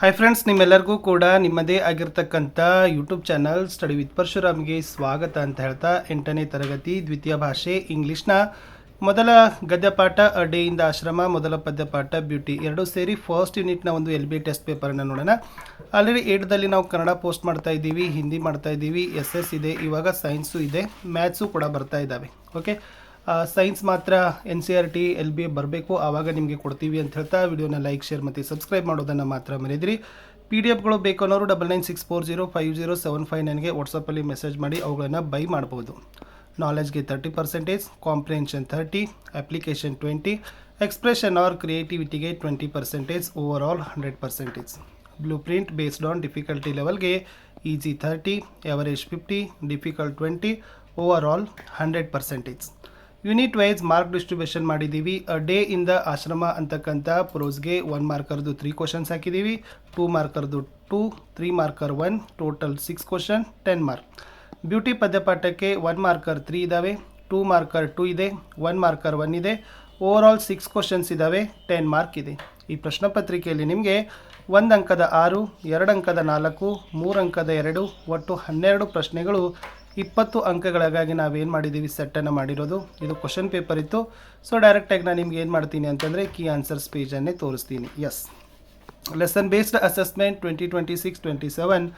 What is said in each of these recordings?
Hi friends, ನಿಮ್ಮೆಲ್ಲರಿಗೂ ಕೂಡ ನಿಮ್ಮದೇ ಆಗಿರ್ತಕ್ಕಂಥ ಯೂಟ್ಯೂಬ್ ಚಾನಲ್ ಸ್ಟಡಿ ವಿತ್ ಪರಶುರಾಮ್ಗೆ ಸ್ವಾಗತ ಅಂತ ಹೇಳ್ತಾ 8ನೇ ತರಗತಿ ದ್ವಿತೀಯ ಭಾಷೆ ಇಂಗ್ಲೀಷ್ನ ಮೊದಲ ಗದ್ಯಪಾಠ ಅ ಡೇ ಇಂದ ಆಶ್ರಮ, ಮೊದಲ ಪದ್ಯಪಾಠ ಬ್ಯೂಟಿ ಎರಡೂ ಸೇರಿ ಫಸ್ಟ್ ಯೂನಿಟ್ನ ಒಂದು LB ಟೆಸ್ಟ್ ಪೇಪರನ್ನು ನೋಡೋಣ. ಆಲ್ರೆಡಿ 8ದಲ್ಲಿ ನಾವು ಕನ್ನಡ ಪೋಸ್ಟ್ ಮಾಡ್ತಾ ಇದ್ದೀವಿ, ಹಿಂದಿ ಮಾಡ್ತಾ ಇದ್ದೀವಿ, SS ಇದೆ, ಇವಾಗ ಸೈನ್ಸು ಇದೆ, ಮ್ಯಾಥ್ಸು ಕೂಡ ಬರ್ತಾ ಇದ್ದಾವೆ. ಓಕೆ, ಸೈನ್ಸ್ ಮಾತ್ರ NCERT LB ಬರಬೇಕು, ಆವಾಗ ನಿಮಗೆ ಕೊಡ್ತೀವಿ ಅಂತ ಹೇಳ್ತಾ ವಿಡಿಯೋನ ಲೈಕ್, ಶೇರ್ ಮತ್ತು ಸಬ್ಸ್ಕ್ರೈಬ್ ಮಾಡೋದನ್ನು ಮಾತ್ರ ಮರೆಯದಿರಿ. PDF ಗಳು ಬೇಕು ಅನ್ನೋರು 9964050759ಗೆ ವಾಟ್ಸಪ್ಪಲ್ಲಿ ಮೆಸೇಜ್ ಮಾಡಿ ಅವುಗಳನ್ನು ಬೈ ಮಾಡ್ಬೋದು. ನಾಲೆಜ್ಗೆ 30%, ಕಾಂಪ್ರಿಹೆನ್ಷನ್ 30, ಅಪ್ಲಿಕೇಶನ್ 20, ಎಕ್ಸ್ಪ್ರೆಷನ್ ಆರ್ ಕ್ರಿಯೇಟಿವಿಟಿಗೆ 20%, over all 100%. Blueprint based on difficulty ಲೆವೆಲ್ಗೆ easy 30, average 50, difficult 20, over all 100%. Unit wise mark distribution ಮಾಡಿದ್ದೀವಿ. ಅ ಡೇ ಇಂದ ಆಶ್ರಮ ಅಂತಕ್ಕಂಥ ಪ್ರೋಸ್ಗೆ 1 ಮಾರ್ಕರ್ದು 3 ಕ್ವಶನ್ಸ್ ಹಾಕಿದ್ದೀವಿ, 2 ಮಾರ್ಕರ್ದು 2, 3 marker 1, total 6 question, 10 mark. Beauty ಪದ್ಯಪಾಠಕ್ಕೆ 1 ಮಾರ್ಕರ್ 3 ಇದ್ದಾವೆ, 2 ಮಾರ್ಕರ್ 2 ಇದೆ, 1 ಮಾರ್ಕರ್ 1 ಇದೆ, ಓವರ್ ಆಲ್ 6 ಕ್ವಶನ್ಸ್ ಇದ್ದಾವೆ, 10 ಮಾರ್ಕ್ ಇದೆ. ಈ ಪ್ರಶ್ನೆ ಪತ್ರಿಕೆಯಲ್ಲಿ ನಿಮಗೆ 1 ಅಂಕದ 6, 2 ಅಂಕದ 4, 3 ಅಂಕದ 2, ಒಟ್ಟು 12 ಪ್ರಶ್ನೆಗಳು 20 ಅಂಕಗಳಿಗಾಗಿ ನಾವೇನು ಮಾಡಿದ್ದೀವಿ, ಸೆಟ್ಟನ್ನು ಮಾಡಿರೋದು. ಇದು ಕ್ವಶನ್ ಪೇಪರ್ ಇತ್ತು. ಸೊ ಡೈರೆಕ್ಟಾಗಿ ನಾನು ನಿಮ್ಗೆ ಏನು ಮಾಡ್ತೀನಿ ಅಂತಂದರೆ ಕೀ ಆನ್ಸರ್ಸ್ ಪೇಜನ್ನೇ ತೋರಿಸ್ತೀನಿ. Yes, lesson based assessment 2026-27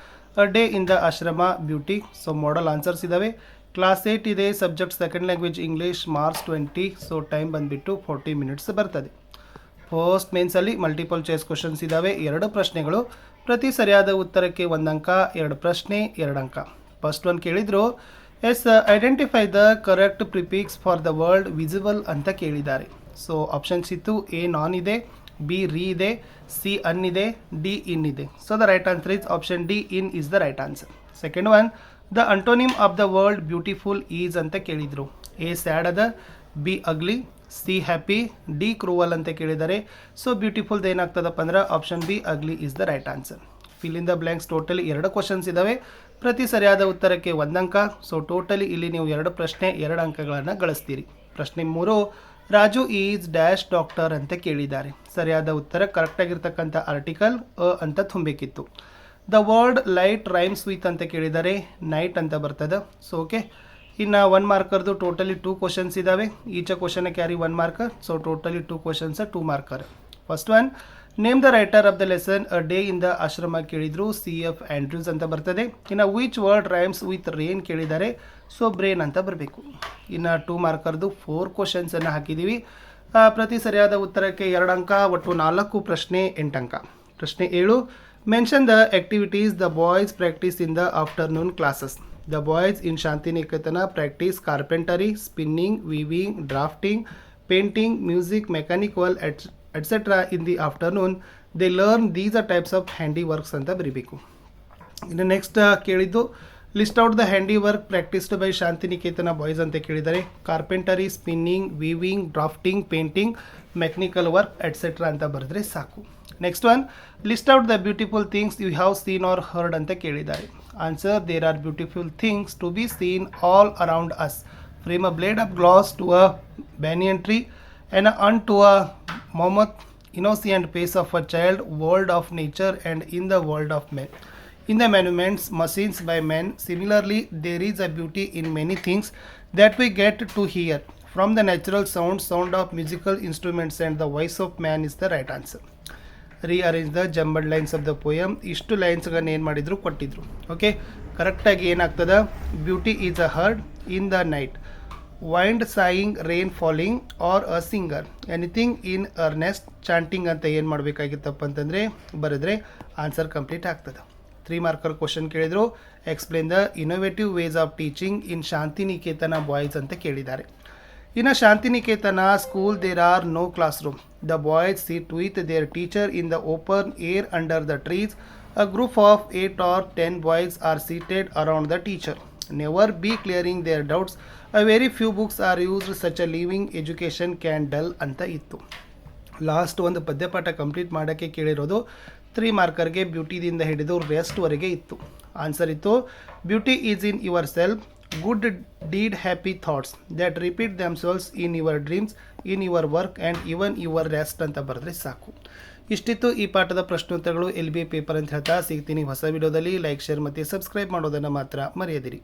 a day in the ashram beauty. So model answers ಇದ್ದಾವೆ. ಕ್ಲಾಸ್ 8 ಇದೆ, subject second language English, marks 20. So time ಬಂದುಬಿಟ್ಟು 40 ಮಿನಿಟ್ಸ್ ಬರ್ತದೆ. ಫಸ್ಟ್ ಮೇನ್ಸಲ್ಲಿ ಮಲ್ಟಿಪಲ್ ಚಾಯ್ಸ್ ಕ್ವಶನ್ಸ್ ಇದ್ದಾವೆ, 2 ಪ್ರಶ್ನೆಗಳು, ಪ್ರತಿ ಸರಿಯಾದ ಉತ್ತರಕ್ಕೆ 1 ಅಂಕ, 2 ಪ್ರಶ್ನೆ 2 ಅಂಕ. ಫಸ್ಟ್ ಒನ್ ಕೇಳಿದ್ರು, identify the correct prefix for the word visible ಅಂತ ಕೇಳಿದ್ದಾರೆ. ಸೊ ಆಪ್ಷನ್ಸ್ ಇತ್ತು, ಎ ನಾನ್ ಇದೆ, ಬಿ ರೀ ಇದೆ, ಸಿ ಅನ್ ಇದೆ, ಡಿ ಇನ್ ಇದೆ. So the right answer is option D, in is the right answer. Second one, the antonym of the word beautiful is ಅಂತ ಕೇಳಿದರು. ಎ ಸ್ಯಾಡ್ ಅದ, B ugly, C happy, D cruel ಅಂತ ಕೇಳಿದ್ದಾರೆ. So ಬ್ಯೂಟಿಫುಲ್ದು ಏನಾಗ್ತದಪ್ಪ ಅಂದ್ರೆ option B ugly is the right answer. Fill in the blanks totally 2 questions ಇದ್ದಾವೆ, ಪ್ರತಿ ಸರಿಯಾದ ಉತ್ತರಕ್ಕೆ 1 ಅಂಕ. ಸೊ ಟೋಟಲಿ ಇಲ್ಲಿ ನೀವು 2 ಪ್ರಶ್ನೆ 2 ಅಂಕಗಳನ್ನು ಗಳಿಸ್ತೀರಿ. ಪ್ರಶ್ನೆ 3, ರಾಜು ಈಸ್ ಡ್ಯಾಶ್ ಡಾಕ್ಟರ್ ಅಂತ ಕೇಳಿದ್ದಾರೆ. ಸರಿಯಾದ ಉತ್ತರ ಕರೆಕ್ಟಾಗಿರ್ತಕ್ಕಂಥ ಆರ್ಟಿಕಲ್ ಅ ಅಂತ ತುಂಬಬೇಕಿತ್ತು. The word light rhymes with ಅಂತ ಕೇಳಿದ್ದಾರೆ, ನೈಟ್ ಅಂತ ಬರ್ತದೆ. ಸೊ ಓಕೆ, ಇನ್ನು 1 ಮಾರ್ಕರ್ದು ಟೋಟಲಿ 2 ಕ್ವಶನ್ಸ್ ಇದ್ದಾವೆ, each question carry 1 marker. So totally 2 questions 2 marker. First one, name the writer of the lesson a day in the Ashram ಕೇಳಿದ್ರು, CF Andrews ಅಂತ ಬರ್ತದೆ. ಇನ್ನು which word rhymes with rain ಕೇಳಿದ್ದಾರೆ, so brain ಅಂತ ಬರಬೇಕು. ಇನ್ನು 2 ಮಾರ್ಕರ್ದು 4 ಕ್ವಶನ್ಸನ್ನು ಹಾಕಿದ್ದೀವಿ, ಪ್ರತಿ ಸರಿಯಾದ ಉತ್ತರಕ್ಕೆ 2 ಅಂಕ, ಒಟ್ಟು 4 ಪ್ರಶ್ನೆ 8 ಅಂಕ. ಪ್ರಶ್ನೆ 7, mention the activities the boys practice in the afternoon classes. The boys in Shantiniketan practice ಕಾರ್ಪೆಂಟರಿ, spinning, weaving, drafting, painting, music, mechanical etc. in the afternoon. They learn these are types of handiworks ಅಂತ ಬರೀಬೇಕು. ಇನ್ನು next ಕೇಳಿದ್ದು, list out the handiwork practised by Shantiniketan boys ಅಂತ ಕೇಳಿದ್ದಾರೆ. Carpentry, spinning, weaving, drafting, painting, mechanical work etcetera ಅಂತ ಬರೆದ್ರೆ ಸಾಕು. Next one, list out the beautiful things you have seen or heard ಅಂತ ಕೇಳಿದ್ದಾರೆ. Answer, there are beautiful things to be seen all around us, from a blade of glass to a banyan tree and unto a mammoth, innocent face of a child, world of nature and in the world of men. In the monuments, machines by men, similarly there is a beauty in many things that we get to hear from the natural sound of musical instruments, and the voice of man is the right answer. Rearrange the jumbled lines of the poem. ಇಷ್ಟು ಲೈನ್ಸ್ಗಳನ್ನು ಏನು ಮಾಡಿದ್ರು, ಕೊಟ್ಟಿದ್ರು. Okay, ಕರೆಕ್ಟಾಗಿ ಏನಾಗ್ತದೆ, beauty is a heard in the night, wind sighing, rain falling, or a singer, anything in earnest, chanting ಅಂತ ಏನು ಮಾಡಬೇಕಾಗಿತ್ತಪ್ಪ ಅಂತಂದರೆ ಬರೆದ್ರೆ ಆನ್ಸರ್ ಕಂಪ್ಲೀಟ್ ಆಗ್ತದೆ. 3 ಮಾರ್ಕರ್ ಕ್ವಶನ್ ಕೇಳಿದರು, explain the innovative ways of teaching in Shantiniketan boys ಅಂತ ಕೇಳಿದ್ದಾರೆ. ಇನ್ನು Shantiniketan school there are no classroom. The boys sit with their teacher in the open air under the trees. A group of 8 or 10 boys are seated around the teacher. Never be clearing their doubts. A very few books are used, such a living education can dull ಅಂತ ಇತ್ತು. Last ಒಂದು ಪದ್ಯಪಾಠ complete ಮಾಡೋಕ್ಕೆ ಕೇಳಿರೋದು 3 ಮಾರ್ಕರ್ಗೆ ಬ್ಯೂಟಿದಿಂದ ಹಿಡಿದು ರೆಸ್ಟ್ವರೆಗೆ ಇತ್ತು. Answer ಇತ್ತು, beauty is in your self, good deed, happy thoughts that repeat themselves in your dreams, in your work and even your rest ಅಂತ ಬರೆದ್ರೆ ಸಾಕು. ಇಷ್ಟಿತ್ತು ಈ ಪಾಠದ ಪ್ರಶ್ನೋತ್ತರಗಳು LBA ಪೇಪರ್ ಅಂತ ಹೇಳ್ತಾ ಸಿಗ್ತೀನಿ ಹೊಸ ವಿಡಿಯೋದಲ್ಲಿ. ಲೈಕ್, ಶೇರ್ ಮತ್ತು ಸಬ್ಸ್ಕ್ರೈಬ್ ಮಾಡೋದನ್ನು ಮಾತ್ರ ಮರೆಯದಿರಿ.